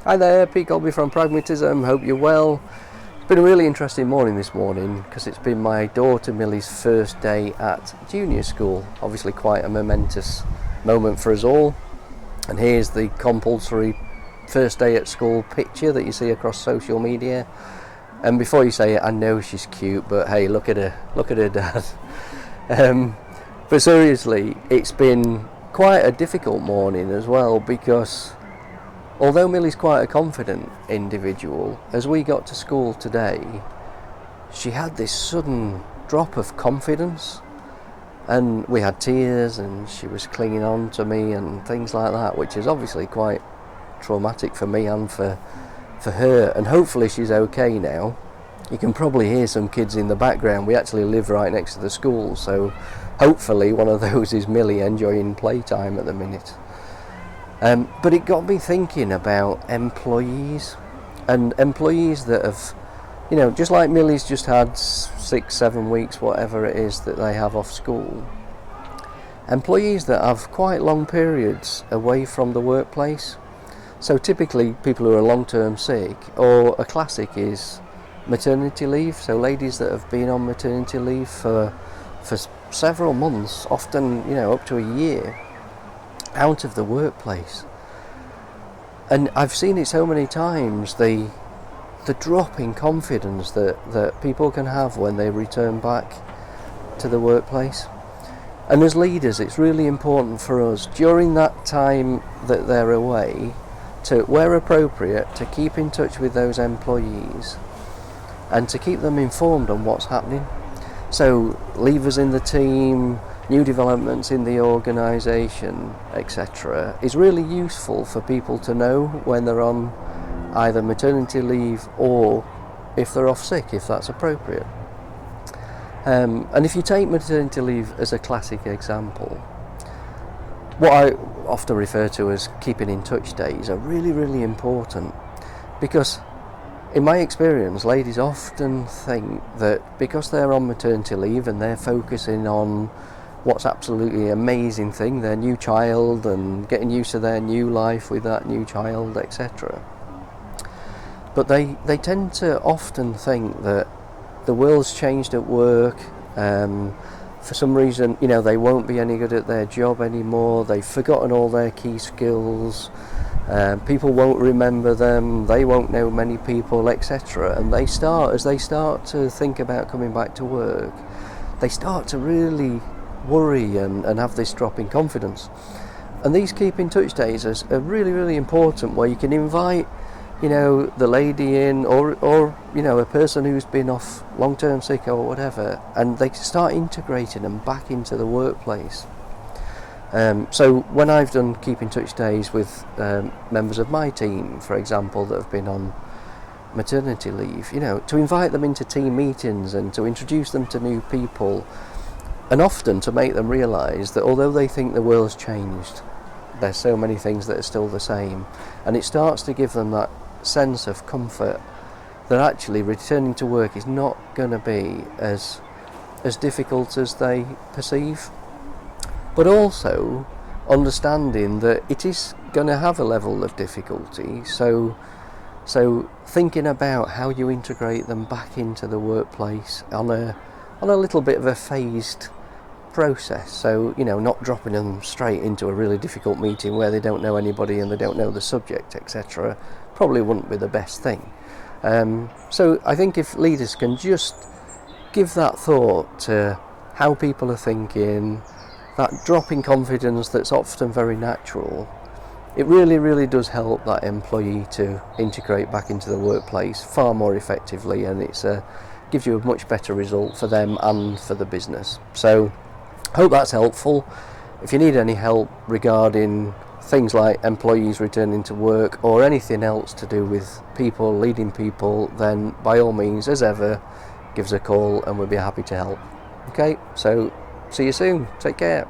Hi there, Pete Colby from Pragmatism. Hope you're well. It's been a really interesting morning this morning because it's been my daughter Millie's first day at junior school. Obviously quite a momentous moment for us all. And here's the compulsory first day at school picture that you see across social media. And before you say it, I know she's cute, but hey, look at her dad. But seriously, it's been quite a difficult morning as well, because although Millie's quite a confident individual, as we got to school today, she had this sudden drop of confidence, and we had tears and she was clinging on to me and things like that, which is obviously quite traumatic for me and for her, and hopefully she's okay now. You can probably hear some kids in the background. We actually live right next to the school, so hopefully one of those is Millie enjoying playtime at the minute. But it got me thinking about employees, and employees that have, just like Millie's just had 6-7 weeks, whatever it is that they have off school. Employees that have quite long periods away from the workplace. So typically people who are long-term sick, or a classic is maternity leave. So ladies that have been on maternity leave for several months, often up to a year, out of the workplace. And I've seen it so many times, the drop in confidence that people can have when they return back to the workplace. And as leaders, it's really important for us during that time that they're away to, where appropriate, to keep in touch with those employees and to keep them informed on what's happening. So leavers in the team, new developments in the organisation, etc., is really useful for people to know when they're on either maternity leave or if they're off sick, if that's appropriate. And if you take maternity leave as a classic example, what I often refer to as keeping in touch days are really, really important, because in my experience, ladies often think that because they're on maternity leave and they're focusing on what's absolutely amazing thing, their new child, and getting used to their new life with that new child, etc. But they tend to often think that the world's changed at work. For some reason, they won't be any good at their job anymore. They've forgotten all their key skills. People won't remember them, they won't know many people, etc. And as they start to think about coming back to work, they start to really worry and have this drop in confidence. And these keep in touch days are really, really important, where you can invite the lady in, or a person who's been off long-term sick or whatever, and they start integrating them back into the workplace. So when I've done keep in touch days with members of my team, for example, that have been on maternity leave, to invite them into team meetings and to introduce them to new people, and often to make them realise that although they think the world's changed, there's so many things that are still the same, and it starts to give them that sense of comfort that actually returning to work is not going to be as difficult as they perceive. But also understanding that it is going to have a level of difficulty, so thinking about how you integrate them back into the workplace on a little bit of a phased process. So not dropping them straight into a really difficult meeting where they don't know anybody and they don't know the subject, etc., probably wouldn't be the best thing. So I think if leaders can just give that thought to how people are thinking, that drop in confidence that's often very natural, it really, really does help that employee to integrate back into the workplace far more effectively, and it gives you a much better result for them and for the business. So hope that's helpful. If you need any help regarding things like employees returning to work or anything else to do with people, leading people, then by all means, as ever, give us a call and we'll be happy to help. Okay, so see you soon. Take care.